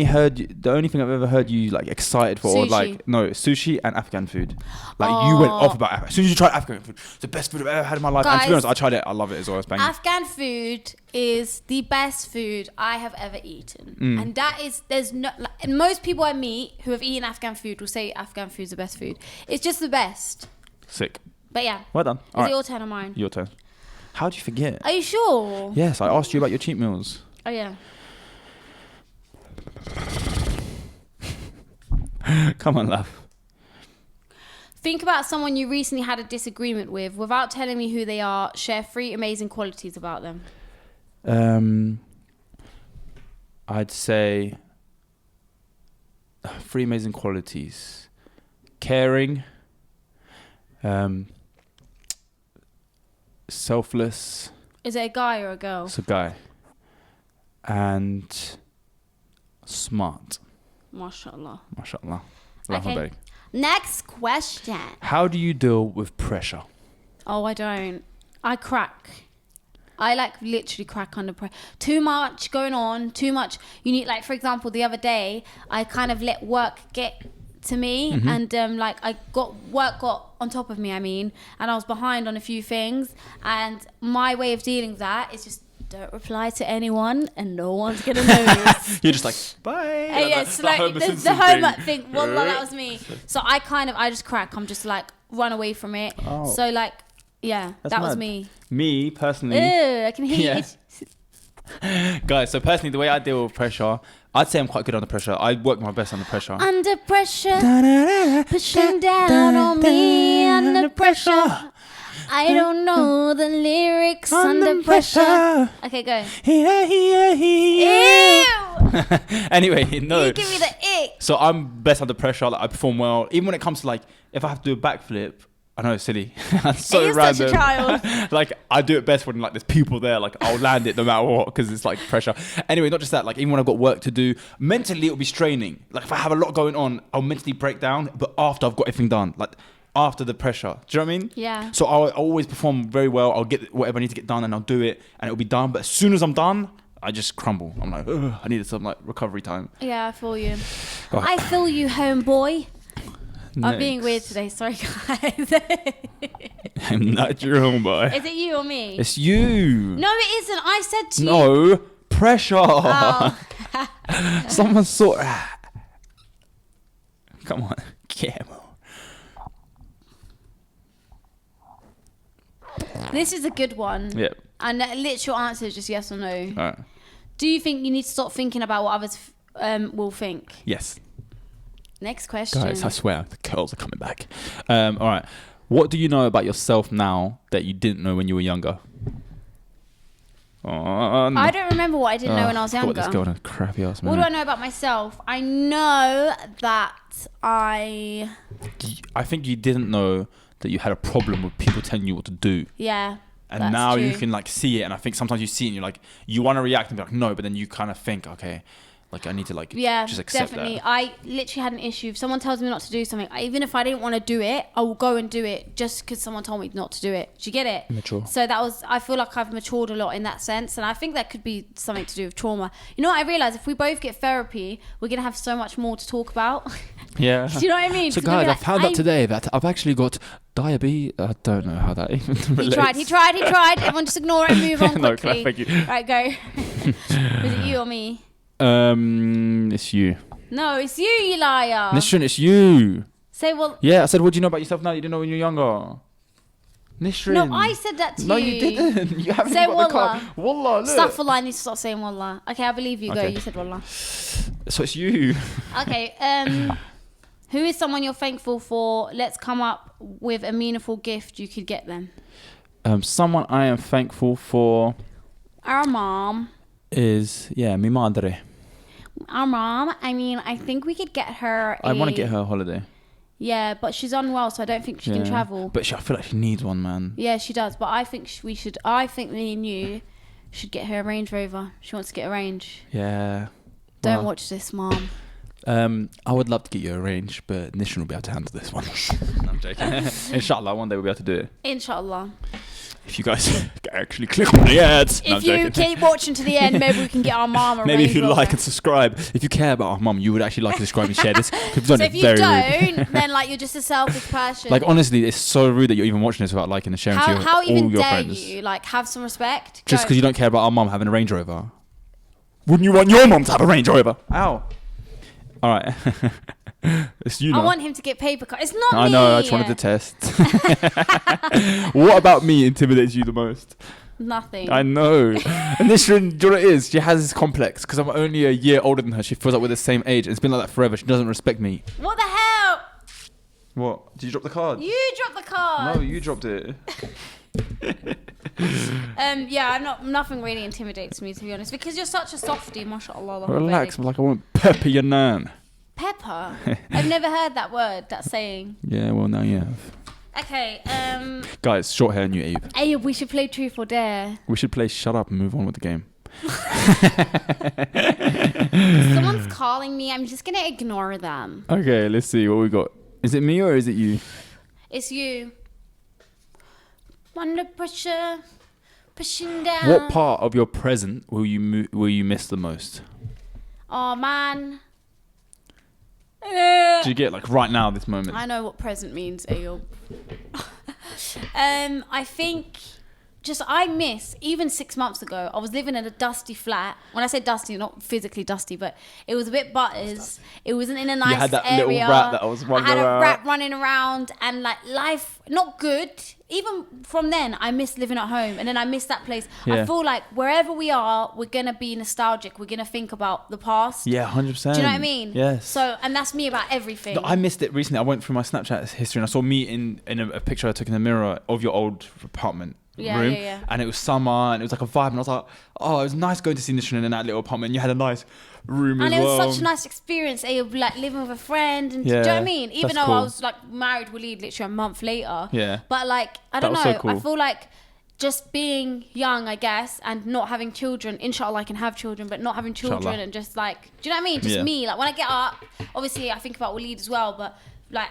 hell? thing the only thing I've ever heard you like excited for, or Sushi. like sushi and Afghan food. Like you went off about As soon as you tried Afghan food, it's the best food I've ever had in my life. And to be Guys, honest, I tried it. I love it as well. It's banging. Afghan food is the best food I have ever eaten, and that is and most people I meet who have eaten Afghan food will say Afghan food is the best food. It's just the best. Sick. But yeah, Well done. is All it right, your turn or mine? your turn. How do you forget? Are you sure? Yes, I asked you about your cheat meals. Oh yeah. Come on, laugh. Think about someone you recently had a disagreement with. Without telling me who they are, share 3 amazing qualities about them. I'd say 3 amazing qualities: caring, selfless. Is it a guy or a girl? It's a guy. And smart. MashaAllah. MashaAllah. Laugh my Okay. baby. Next question. How do you deal with pressure? Oh, I don't. I crack. I like literally crack under pressure. Too much going on. Too much. You need, like, for example, the other day, I kind of let work get to me, and like work got on top of me. I mean, and I was behind on a few things. And my way of dealing with that is just don't reply to anyone, and no one's gonna notice. You're just like, bye. Yeah, it's like the homework thing. Wallah, that was me. So I just crack. I'm just like run away from it. Oh. So like, yeah, That's that was mad. me. Me, personally. Ew, I can hear Yes. Guys, so personally, the way I deal with pressure, I'd say I'm quite good under pressure. I work my best under pressure. Under pressure, pushing down on me. Under pressure, I don't know the lyrics. Under pressure. Okay, go. Ew! Anyway, no. You give me the ick. So I'm best under pressure. Like I perform well, even when it comes to like if I have to do a backflip. I know it's silly. That's so You're random. such a child. Like I do it best when like there's people there. Like I'll land it no matter what because it's like pressure. Anyway, not just that. Like even when I've got work to do, mentally it'll be straining. Like if I have a lot going on, I'll mentally break down. But after I've got everything done, like after the pressure, do you know what I mean? Yeah. So I'll always perform very well. I'll get whatever I need to get done and I'll do it and it'll be done. But as soon as I'm done, I just crumble. I'm like, ugh, I needed some like recovery time. Yeah, I feel you. Oh. I feel you, homeboy. I'm Next. being weird today. Sorry, guys. I'm not your homeboy. Is it you or me? It's you. No, it isn't. I said to you. No pressure. Oh. Someone sort. Come on, Guillermo. This is a good one. Yeah. And the literal answer is just yes or no. All right. Do you think you need to stop thinking about what others will think? Yes. Next question. Guys, I swear, the curls are coming back. All right. What do you know about yourself now that you didn't know when you were younger? Oh, no. I don't remember what I didn't know when I was younger. This girl in a crappy ass What do I know about myself? I know that I think you didn't know that you had a problem with people telling you what to do. Yeah. And that's now true. you can like see it, and I think sometimes you see it and you're like, you want to react and be like, no, but then you kind of think, okay, like I need to like just accept definitely. that. I literally had an issue. If someone tells me not to do something, even if I didn't want to do it, I will go and do it just because someone told me not to do it. Do you get it? Mature. So I feel like I've matured a lot in that sense, and I think that could be something to do with trauma. You know what I realised? If we both get therapy, we're going to have so much more to talk about. Yeah. Do you know what I mean? So guys, I found out today that I've actually got diabetes. I don't know how that even relates. He tried. Everyone just ignore it and move on No, quickly. thank you. Right, go. Was it you or me? It's you. No, it's you, you liar. Nishrin, it's you. Say, well... Yeah, I said, what do you know about yourself now that you didn't know when you were younger? Nishrin. No, I said that to you. No, you didn't. You haven't Say even got wallah. the card. Wallah, look. Astaghfirullah, I need to stop saying wallah. Okay, I believe you. Go, Okay. you said wallah. So it's you. Okay, who is someone you're thankful for? Let's come up with a meaningful gift you could get them. Someone I am thankful for Our mom. is, mi madre. Our mom, I mean, I think we could get her I want to get her a holiday. Yeah, but she's unwell, so I don't think she can travel. But I feel like she needs one, man. Yeah, she does. But I think I think me and you should get her a Range Rover. She wants to get a Range. Yeah. Don't Well, watch this, Mom. I would love to get you a range, but Nishan will be able to handle this one. No, I'm joking. Inshallah, one day we'll be able to do it. Inshallah. If you guys actually click on the ads. No, If you keep watching to the end, maybe we can get our mom a Maybe Range if you Rover. like and subscribe. If you care about our mum, you would actually like to subscribe and share this. So if you don't, then like you're just a selfish person. Like honestly, it's so rude that you're even watching this without liking and sharing to how all even your dare friends. you? Like, have some respect. Just Go. because you don't care about our mum having a Range Rover. Wouldn't you want your mum to have a Range Rover? Ow. All right. It's you now. I want him to get paper cut. It's not me. I know, I just wanted to test. What about me intimidates you the most? Nothing. I know. And this, do you know what it is? She has this complex because I'm only a year older than her. She feels like we're the same age. It's been like that forever. She doesn't respect me. What the hell? What? Did you drop the card? You dropped the card. No, you dropped it. Yeah, nothing really intimidates me, to be honest, because you're such a softie, mashallah. Relax, like I won't pepper your nan. Pepper? I've never heard that word, that saying. Yeah, well now you have. Okay, Guys, short hair, new Abe. Abe, we should play Truth or Dare. We should play Shut Up and move on with the game. Someone's calling me. I'm just gonna ignore them. Okay, let's see what we got. Is it me or is it you? It's you. Under pressure, pushing down. What part of your present will you miss the most? Oh man. Do you get like right now, this moment? I know what present means, Ayob. I think I miss, even 6 months ago, I was living in a dusty flat. When I say dusty, not physically dusty, but it was a bit butters. It wasn't in a nice area. You had that little rat that was running around. I had a rat running around, and like life, not good. Even from then, I miss living at home, and then I miss that place. Yeah. I feel like wherever we are, we're gonna be nostalgic. We're gonna think about the past. Yeah, 100%. Do you know what I mean? Yes. So, and that's me about everything. No, I missed it recently. I went through my Snapchat history and I saw me in a picture I took in the mirror of your old apartment room. Yeah. And it was summer and it was like a vibe. And I was like, oh, it was nice going to see Nishan in that little apartment. You had a nice room and as well. it was such a nice experience, like living with a friend, and do you know what I mean? Even though cool. I was like married Waleed literally a month later. Yeah. But like, I don't know. So cool. I feel like just being young, I guess, and not having children. Inshallah, I can have children, but not having children Inshallah. and just like, do you know what I mean? Just me. Like when I get up, obviously I think about Waleed as well, but like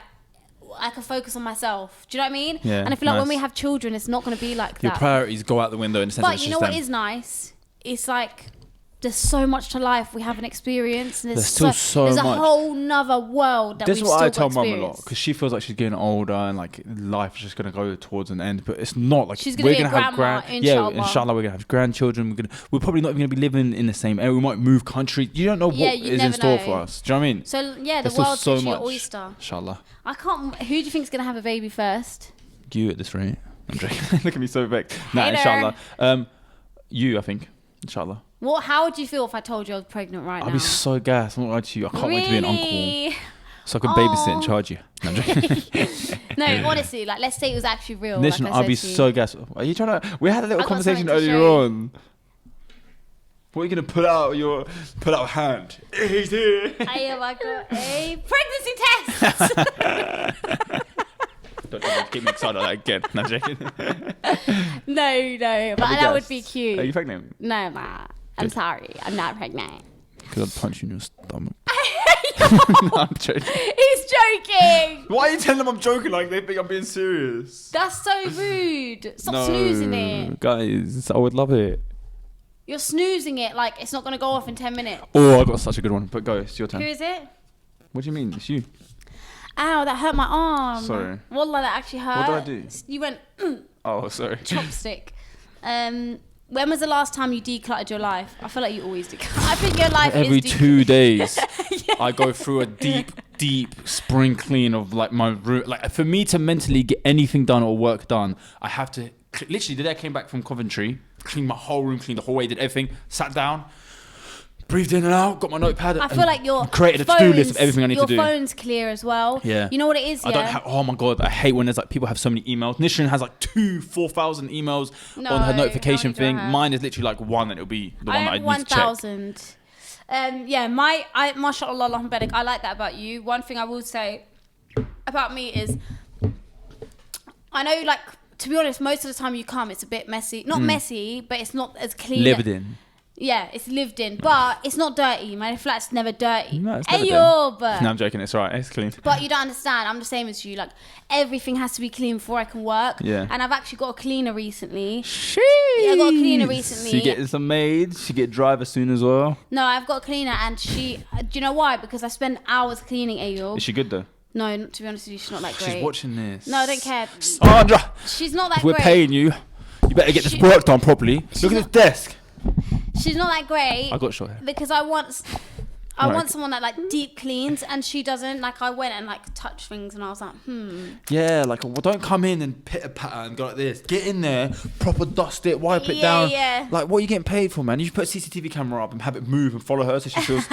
I can focus on myself. Do you know what I mean? Yeah, and I feel like when nice. we have children, it's not going to be like Your that. priorities go out the window in a sense. But you know what is nice? It's like there's so much to life we haven't experienced, and There's still so there's much. a whole nother world that This is we've what I still tell got mum a lot, experience. because she feels like she's getting older and like life is just gonna go towards an end, but it's not. Like She's gonna be a grandma, inshallah. inshallah, we're gonna have grandchildren. We're probably not even gonna be living in the same area. We might move country. You don't know what you is in never store know. for us. Do you know what I mean? So yeah, the There's still world's so literally an much. oyster. Inshallah, I can't. Who do you think's gonna have a baby first? you at this rate. I'm joking. Look at me so vexed. Nah, Hater. inshallah. You, I think. Inshallah. What? How would you feel if I told you I was pregnant right now? I'll be so gassed. I'm not lying to you. I can't wait to be an uncle. Really? So I can babysit and Aw. charge you. No, I'm joking. No, honestly, like let's say it was actually real. Listen, like I I'll said be to you. so gassed. Are you trying to? We had a little I've got conversation something to earlier show you. on. What are you gonna put out hand? He's here. I have got a pregnancy test. Don't get me excited like that again. No, I'm joking. no, but I'll be that would gassed. be cute. Are you pregnant? No, I'm not. I'm Good. sorry. I'm not pregnant. Because I'd punch you in your stomach. No, I'm joking. He's joking. Why are you telling them I'm joking like they think I'm being serious? That's so rude. Stop snoozing it. Guys, I would love it. You're snoozing it like it's not going to go off in 10 minutes. Oh, I got such a good one. But go, it's your turn. Who is it? What do you mean? It's you. Ow, that hurt my arm. Sorry. Wallah, that actually hurt. What did I do? You went Oh, sorry. chopstick. When was the last time you decluttered your life? I feel like you always declutter. I think your life Every is 2 days, I go through a deep spring clean of like my room. Like for me to mentally get anything done or work done, I have to literally. The day I came back from Coventry, cleaned my whole room, cleaned the whole way, did everything, sat down, breathed in and out, got my notepad. I feel like your created a to-do list of everything I need to do. Your phone's clear as well. Yeah. You know what it is, yeah? I don't have. Oh my god, I hate when there's like people have so many emails. Nishan has like 4,000 emails No, on her how notification many do I thing. have? Mine is literally like one, and it'll be the one that I have need to check. 1,000. Yeah, mashallah, Allahumma barik, I like that about you. One thing I will say about me is, I know, like, to be honest, most of the time you come, it's a bit messy. Not messy, but it's not as clean. Lived in. Yeah, it's lived in, but it's not dirty. My flat's never dirty. No, it's never Ayo, but No, I'm joking. It's alright. It's clean. But you don't understand. I'm the same as you. Like, everything has to be clean before I can work. Yeah. And I've actually got a cleaner recently. Sheesh. Yeah, I got a cleaner recently. She getting some maids. She get driver soon as well. No, I've got a cleaner, and she. Do you know why? Because I spend hours cleaning Ayo. Is she good though? No, to be honest with you, she's not that great. She's watching this. No, I don't care. Sandra, She's not that if we're great. paying you, you better get this She- work done properly. Look at this desk. She's not that great. I got short hair. Because I want Right. someone that like deep cleans, and she doesn't. Like, I went and like touched things, and I was like, Yeah, like, well, don't come in and pitter patter and go like this. Get in there, proper dust it, wipe it Yeah, down. yeah. Like, what are you getting paid for, man? You should put a CCTV camera up and have it move and follow her so she feels.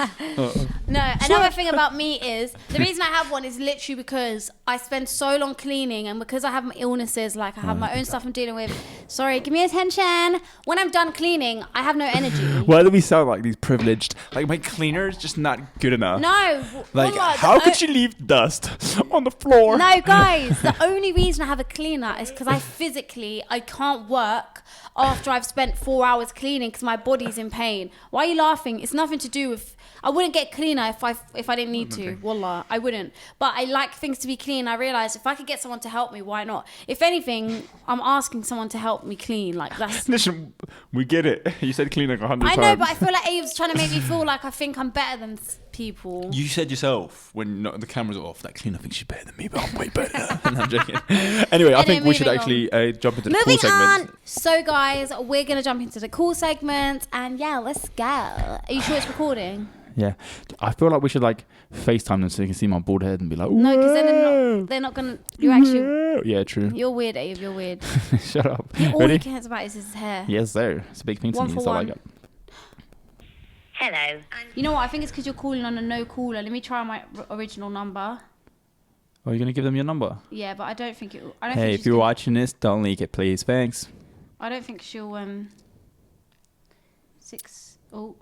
No, another thing about me is the reason I have one is literally because I spend so long cleaning, and because I have my illnesses, like I have my own stuff I'm dealing with. Sorry, give me attention. When I'm done cleaning, I have no energy. Why do we sound like these privileged? Like, my cleaner is just not good enough. No. Like, Wallah, how could she leave dust on the floor? No, guys, the only reason I have a cleaner is because I can't work after I've spent 4 hours cleaning because my body's in pain. Why are you laughing? It's nothing to do with. I wouldn't get cleaner if I didn't need to. Wallah, I wouldn't. But I like things to be clean. I realised if I could get someone to help me, why not? If anything, I'm asking someone to help me clean. Like, that's. Listen, we get it. You said clean like 100 I times. know, but I feel like Abe's trying to make me feel like I think I'm better than people. You said yourself when the cameras are off that cleaner thinks she's better than me, but I'm way better. No, I'm joking. Anyway, I think we should moving actually jump into the Moving cool segment. on. So, guys, we're going to jump into the cool segment. And yeah, let's go. Are you sure it's recording? Yeah, I feel like we should like FaceTime them so they can see my bald head and be like, No, because then they're not going to. You're actually. Yeah, true. You're weird, Abe. You're weird. Shut up. All Ready? he cares about is his hair. Yes, sir. It's a big thing to One me. for So I one. like it. Hello. You know what? I think it's because you're calling on a no caller. Let me try my original number. Are you gonna give them your number? Yeah, but I don't think it. I don't Hey, think if she's you're gonna- watching this, don't leak it, please. Thanks. I don't think she'll. 6. Oh,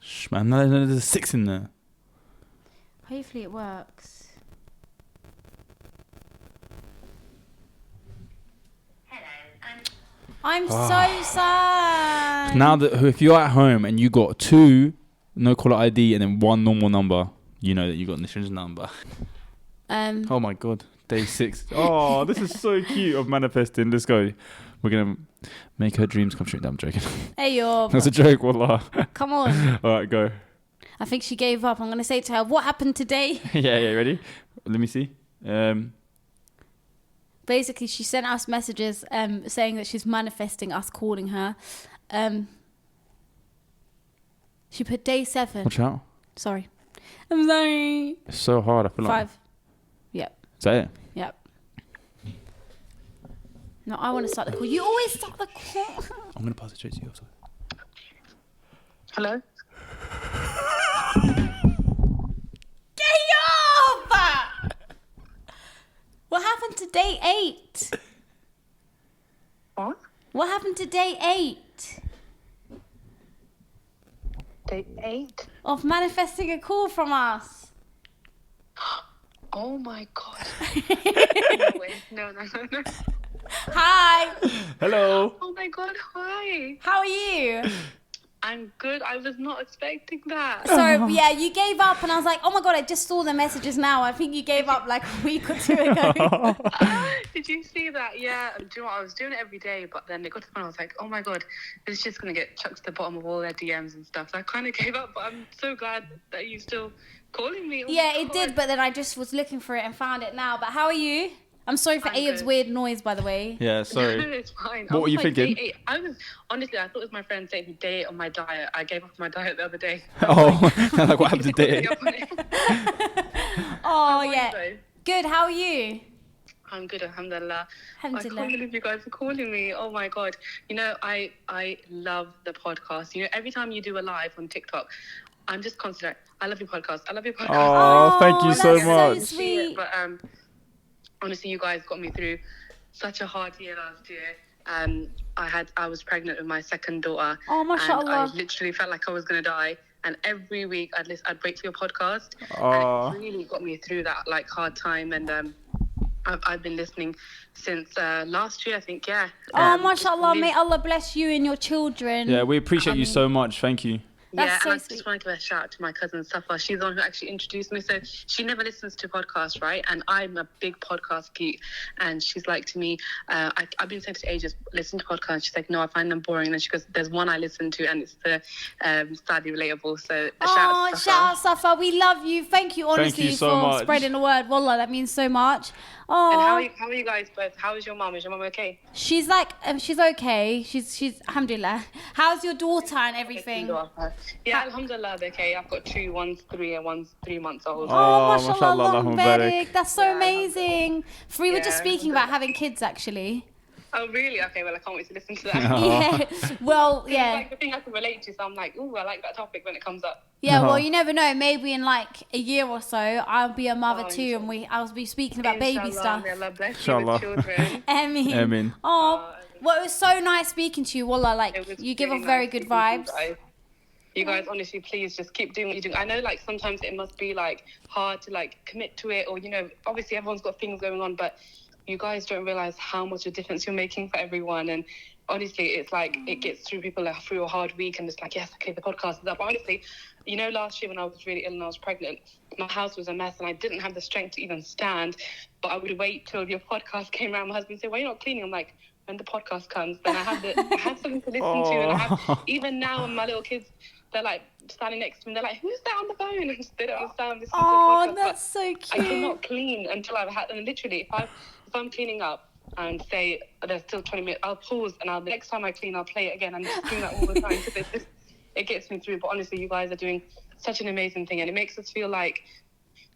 Shh, man. No, there's a 6 in there. hopefully it works. I'm so sad. Now that if you're at home and you got 2 no caller ID and then 1 normal number, you know that you got Nishan's number. Oh my god. Day 6. Oh, this is so cute of manifesting. Let's go. We're going to make her dreams come true. No, I'm joking. Hey, yo. That's a joke, wallah. Come on. All right, go. I think she gave up. I'm going to say to her, what happened today? Yeah, ready? Let me see. Basically, she sent us messages saying that she's manifesting us calling her. She put day 7. Watch out. Sorry. I'm sorry. It's so hard. I feel 5. Yep. Is that it? Yep. No, I want to start the call. You always start the call. I'm going to pass it straight to you also. Hello? Get off! What happened to day 8? What? What happened to day 8? Day 8? Of manifesting a call from us. Oh my god. No. Hi. Hello. Oh my god, hi. How are you? I'm good. I was not expecting that. So, yeah, you gave up and I was like, oh my God, I just saw the messages now. I think you gave up like a week or 2 ago. Did you see that? Yeah. Do you know what? I was doing it every day, but then it got to the point I was like, oh my god, it's just going to get chucked to the bottom of all their DMs and stuff. So I kind of gave up, but I'm so glad that you're still calling me. Oh Yeah, my it God. did, but then I just was looking for it and found it now. But how are you? I'm sorry for I'm Abe's good. weird noise, by the way. Yeah, sorry. It's fine. What were you thinking? Day 8. I was, honestly, I thought it was my friend saying day 8 on my diet. I gave up my diet the other day. Oh, like what happened today? Oh, How are you yeah. though? Good, how are you? I'm good, alhamdulillah. I Alhamdulillah. can't believe you guys are calling me. Oh my god. You know, I love the podcast. You know, every time you do a live on TikTok, I'm just constantly, I love your podcast. I love your podcast. Oh, thank you so that's so much. sweet. But honestly, you guys got me through such a hard year last year. I was pregnant with my second daughter. Oh, and mashallah. I literally felt like I was gonna die. And every week I'd wait for your podcast. Oh. And it really got me through that like hard time. And I've been listening since last year, I think. Yeah. Oh, mashallah. May Allah bless you and your children. Yeah, we appreciate you so much. Thank you. That's so and I sweet. just want to give a shout out to my cousin Safa. She's the one who actually introduced me. So she never listens to podcasts, right? And I'm a big podcast geek. And she's like to me, I've been saying to ages, listen to podcasts. She's like, no, I find them boring. And then she goes, there's one I listen to, and it's the Sadly Relatable. So Oh, shout out to Safa. shout out Safa. We love you. Thank you, honestly, you so for much. spreading the word. Wallah, that means so much. And how Oh, are you guys both? How is your mum? Is your mum okay? she's like, she's okay. She's alhamdulillah. How's your daughter and everything? Yeah, alhamdulillah, they're okay. I've got 2, one's 3 and one's 3 months old. Oh, Oh, mashallah, mashallah, Allah Allahumma barik. barik. That's so Yeah, amazing. We were just Yeah, speaking about having kids, actually. Oh, really? Okay, well, I can't wait to listen to that. Yeah. Well, It's yeah. like the thing I can relate to, so I'm like, ooh, I like that topic when it comes up. Yeah, well, Oh. you never know. Maybe in like a year or so, I'll be a mother Oh, too, and I'll be speaking about baby Inshallah, stuff. may Allah bless you Inshallah. with children. Amin. Amin. Oh, well, it was so nice speaking to you, Wallah. It Like, was you give really off very nice good speaking to you vibes. guys. You guys, honestly, please just keep doing what you're doing. I know, like, sometimes it must be, like, hard to, like, commit to it, or, you know, obviously everyone's got things going on, but you guys don't realize how much a difference you're making for everyone. And honestly, it's like it gets through people like, through a hard week, and it's like, yes, okay, the podcast is up. Honestly, you know, last year when I was really ill and I was pregnant, my house was a mess and I didn't have the strength to even stand. But I would wait till your podcast came around. My husband would say, why are you not cleaning? I'm like, when the podcast comes, then I have something to listen to. And I have, even now, when my little kids, they're like standing next to me, they're like, who's that on the phone? And they don't understand this. Oh, that's so I cute. cannot clean until I've had, and literally, if I'm cleaning up and say there's still 20 minutes, I'll pause, and the next time I clean, I'll play it again, and just doing that all the time, because it gets me through. But honestly, you guys are doing such an amazing thing, and it makes us feel like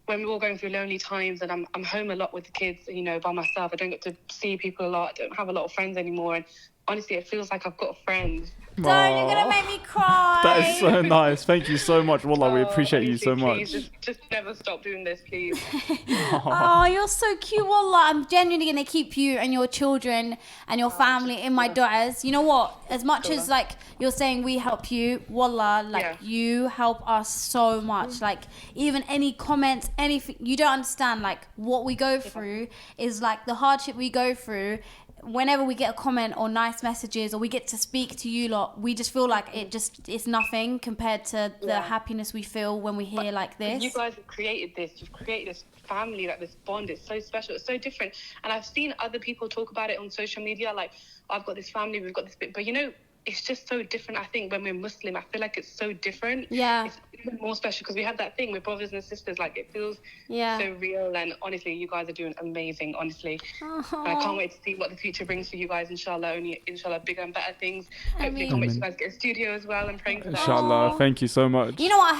when we're all going through lonely times, and I'm home a lot with the kids, you know, by myself. I don't get to see people a lot. I don't have a lot of friends anymore, and honestly, it feels like I've got friends. Don't, you're going to make me cry. That is so nice. Thank you so much, Wallah. We appreciate you honestly, so much. please, just never stop doing this, please. Oh, you're so cute, Wallah. I'm genuinely going to keep you and your children and your family in my du'as. You know what? As much as, like, you're saying we help you, Wallah, like, Yeah. you help us so much. Like, even any comments, anything, you don't understand, like, what we go through is, like, the hardship we go through. whenever we get a comment or nice messages or we get to speak to you lot, we just feel like it's nothing compared to the happiness we feel when we hear like this. You guys have created this. You've created this family, like this bond. It's so special. It's so different. And I've seen other people talk about it on social media. Like, I've got this family, we've got this bit. But, you know, it's just so different. I think when we're Muslim, I feel like it's so different. Yeah. It's even more special because we have that thing with brothers and sisters. Like, it feels so real. And honestly, you guys are doing amazing, honestly. And I can't wait to see what the future brings for you guys, inshallah. Inshallah, bigger and better things. Hopefully, can't wait to you guys get a studio as well and praying for that. Inshallah, thank you so much. You know what?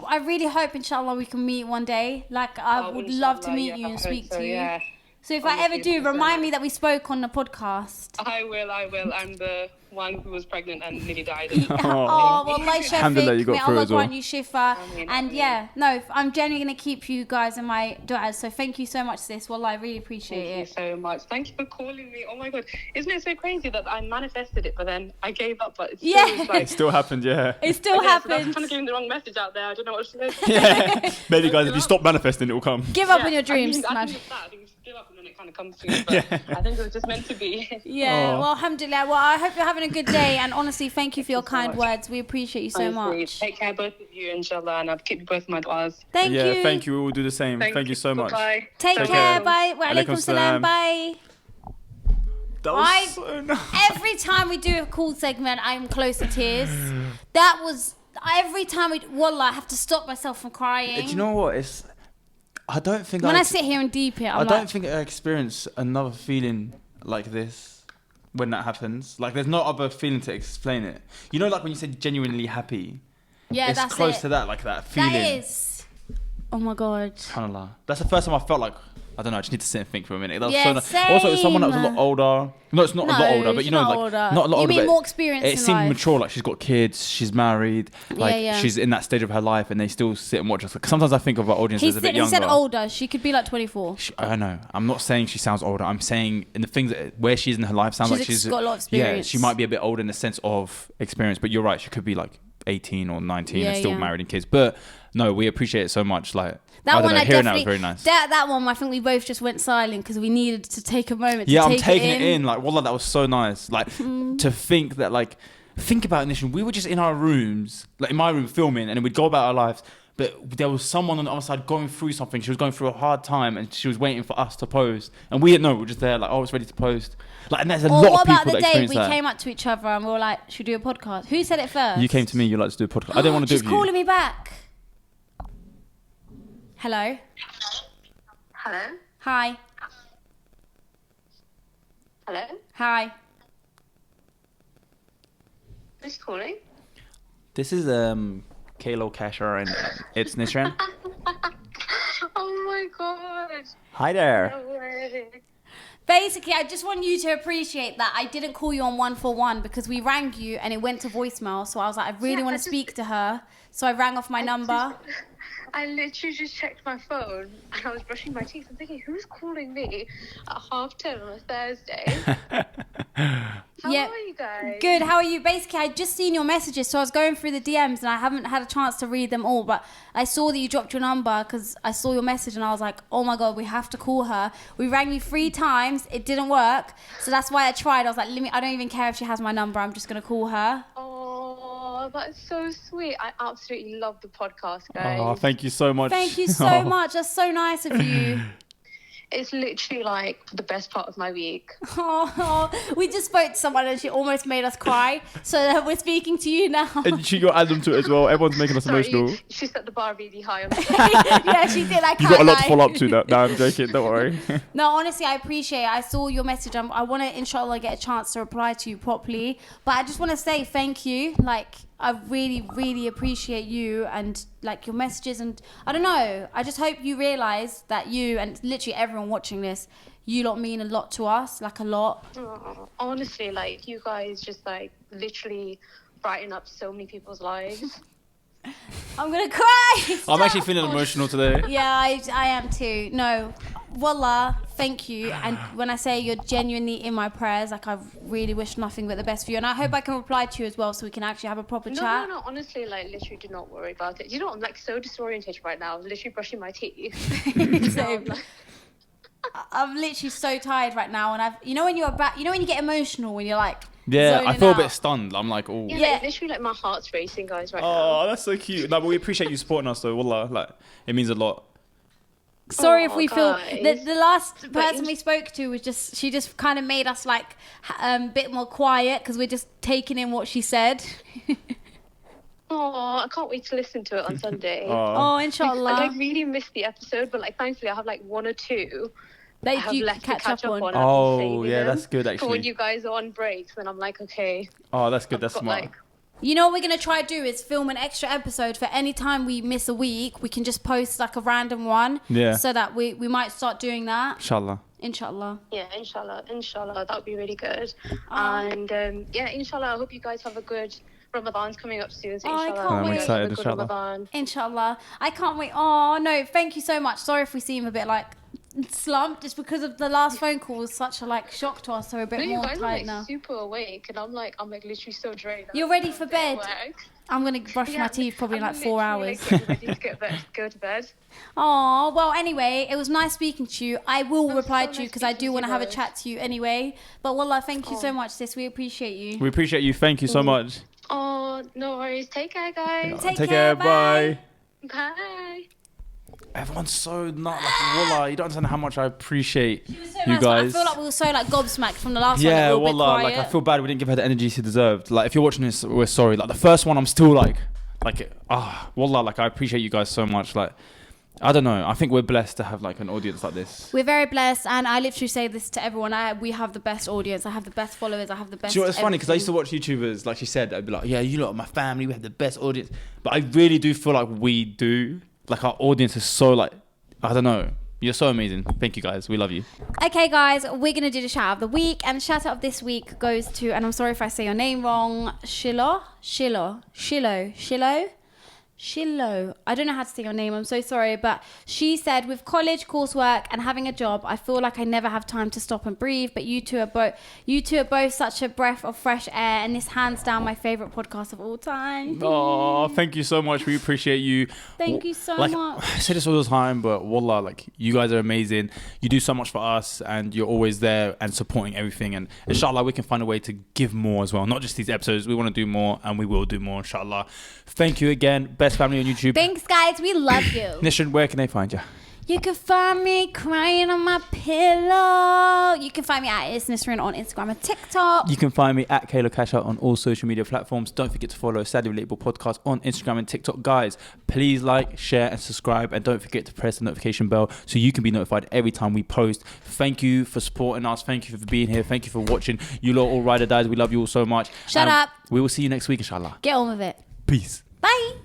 I really hope, inshallah, we can meet one day. Like, I would love to meet you and speak to you. Yeah. So if I ever do, remind me that we spoke on the podcast. I will. I'm the one who was pregnant and nearly died. Oh, well, my Shafiq, may Allah grant you shifa. And I'm genuinely going to keep you guys in my du'as. So thank you so much, sis. Wallah, I really appreciate it. Thank you so much. Thank you for calling me. Oh my God. Isn't it so crazy that I manifested it, but then I gave up, but it's still like... It still happened, yeah. It still happened. So that's kind of giving the wrong message out there. I don't know what to say. Yeah. Maybe, guys, if you stop manifesting, it will come. Give up on your dreams, I think give up and then it kind of comes to you, but I think it was just meant to be. Well, alhamdulillah. Well, I hope you're having a good day, and honestly, thank you for your kind words. We appreciate you so much. Take care, both of you, inshallah, and I'll keep you both in my du'as. Thank you. Yeah, thank you. We will do the same. Thank you so much. Bye. Take care. Bye. Wa alaikum salam. Bye. That was so nice. Every time we do a cool segment, I'm close to tears. That was every time wallah, I have to stop myself from crying. Do you know what? I don't think when I sit here and deep it, I don't think I experience another feeling like this when that happens. Like, there's no other feeling to explain it. You know, like when you said genuinely happy. Yeah, it's close to that, like that feeling. That is. Oh my God. SubhanAllah. That's the first time I felt like, I don't know, I just need to sit and think for a minute. That was so nice. Also, it's someone that was a lot older. No, it's not a lot older, but you know, like older. Not a lot older. You mean more experience in It seemed life. mature, like she's got kids, she's married, like she's in that stage of her life, and they still sit and watch us. Like, sometimes I think of our audience as a bit younger. He said older. She could be like 24. I know. I'm not saying she sounds older. I'm saying in the things where she's in her life sounds like she's got a lot of experience. Yeah, she might be a bit older in the sense of experience, but you're right. She could be like 18 or 19 and still married and kids. But no, we appreciate it so much. Like, that one, hearing that was very nice. That one, I think we both just went silent because we needed to take a moment. Yeah, I'm taking it in. Like, wallah, that was so nice. Like, to think that, like, think about it, Nishan. We were just in our rooms, like in my room, filming, and then we'd go about our lives. But there was someone on the other side going through something. She was going through a hard time, and she was waiting for us to post. And we didn't know. We were just there, like, oh, it's ready to post. Like, and there's a lot of people that experience that. What about the day we came up to each other and we were like, should we do a podcast? Who said it first? You came to me. You like to do a podcast. I didn't want to do it with you. She's calling me back. Hello. Hello. Hi. Hello. Hi. Who's calling? This is Kalo Kasher, and it's Nishran. Oh my God. Hi there. No way. Basically, I just want you to appreciate that I didn't call you on 141 because we rang you and it went to voicemail. So I was like, I really want to speak to her. So I rang off my number. I literally just checked my phone and I was brushing my teeth. I'm thinking, who's calling me at 10:30 on a Thursday? How are you guys? Good. How are you? Basically, I just seen your messages, so I was going through the DMs and I haven't had a chance to read them all. But I saw that you dropped your number because I saw your message and I was like, oh my God, we have to call her. We rang you 3 times. It didn't work. So that's why I tried. I was like, I don't even care if she has my number. I'm just going to call her. Oh, that's so sweet. I absolutely love the podcast, guys. Oh, thank you so much. Thank you so much. That's so nice of you. It's literally like the best part of my week. Oh, we just spoke to someone and she almost made us cry. So we're speaking to you now. And she got Adam to it as well. Everyone's making us emotional. She set the bar really high. Yeah, she did. I can't You got a lot lie. to follow up to that. No, I'm joking. Don't worry. No, honestly, I appreciate it. I saw your message. I want to, inshallah, get a chance to reply to you properly. But I just want to say thank you. Like, I really, really appreciate you and like your messages. And I don't know. I just hope you realise that you and literally everyone watching this, you lot mean a lot to us, like a lot. Oh, honestly, like you guys just like literally brighten up so many people's lives. I'm going to cry. I'm actually feeling emotional today. Yeah, I am too. No, wallah, thank you. And when I say you're genuinely in my prayers, like I really wish nothing but the best for you. And I hope I can reply to you as well so we can actually have a proper chat. No, honestly, like literally do not worry about it. You know, I'm like so disorientated right now. I was literally brushing my teeth. Same. I'm literally so tired right now, and you know when you're back, you know when you get emotional when you're like, Yeah, I feel a out. bit stunned. I'm like, oh. Yeah, like, literally, like my heart's racing, guys, right now. Oh, that's so cute. No, but we appreciate you supporting us, though. Wallah, like it means a lot. Sorry if we feel guys. the last person we spoke to was she just kind of made us like a bit more quiet because we're just taking in what she said. Oh, I can't wait to listen to it on Sunday. Oh, inshallah. I really missed the episode, but like thankfully I have like one or two that I have you left catch to catch up on. Oh, yeah, that's good For actually. when you guys are on breaks, then I'm like, okay. Oh, that's good. That's got, smart. like, You know what we're going to try to do is film an extra episode for any time we miss a week. We can just post like a random one. Yeah. So that we might start doing that. Inshallah. Inshallah. Yeah, inshallah, that would be really good. And yeah, inshallah, I hope you guys have a good Ramadan's coming up soon. So Oh, I inshallah, can't you wait. guys excited, have a good inshallah. Ramadan. Inshallah. I can't wait. Oh, no. Thank you so much. Sorry if we seem a bit like slumped just because of the last phone call was such a like shock to us. So we're a bit No, you more guys are tired like now. super awake, and I'm like literally so drained. You're ready for bed? Work. I'm going to brush my teeth probably in I'm like 4 hours. literally, like, getting ready to go to bed. Oh, well, anyway, it was nice speaking to you. I will was reply so to you nice because I speaking do to want to you have a both. chat to you anyway. But wallah, thank you so much, sis. We appreciate you. We appreciate you. Thank you so much. Oh, no worries. Take care, guys. Take Take care, care. Bye. Bye. Everyone's so not like wallah. You don't understand how much I appreciate She was so you nice, but guys. I feel like we were so like gobsmacked from the last Yeah, one. wallah. Like I feel bad we didn't give her the energy she deserved. Like if you're watching this, we're sorry. Like the first one, I'm still like wallah. Like I appreciate you guys so much. Like I don't know. I think we're blessed to have like an audience like this. We're very blessed, and I literally say this to everyone. We have the best audience. I have the best followers. I have the best. Do you know what's funny? Because I used to watch YouTubers, like she said, I'd be like, yeah, you lot are my family. We have the best audience. But I really do feel like we do. Like our audience is so like, I don't know. You're so amazing. Thank you guys. We love you. Okay, guys, we're going to do the shout out of the week. And the shout out of this week goes to, and I'm sorry if I say your name wrong, Shiloh. I don't know how to say your name. I'm so sorry. But she said, with college, coursework, and having a job, I feel like I never have time to stop and breathe. But you two are both such a breath of fresh air. And this hands down my favorite podcast of all time. Oh, thank you so much. We appreciate you. Thank you so like, much. I say this all the time, but wallah, like you guys are amazing. You do so much for us, and you're always there and supporting everything. And inshallah, we can find a way to give more as well. Not just these episodes. We want to do more, and we will do more. Inshallah. Thank you again. Best family on YouTube. Thanks, guys. We love you. Nishan, where can they find you? You can find me crying on my pillow. You can find me at It's Nisrin on Instagram and TikTok. You can find me at Kayla Cashout on all social media platforms. Don't forget to follow Sadly Relatable Podcast on Instagram and TikTok. Guys, please like, share, and subscribe. And don't forget to press the notification bell so you can be notified every time we post. Thank you for supporting us. Thank you for being here. Thank you for watching. You lot all ride or dies. We love you all so much. Shut up. We will see you next week, inshallah. Get on with it. Peace. Bye.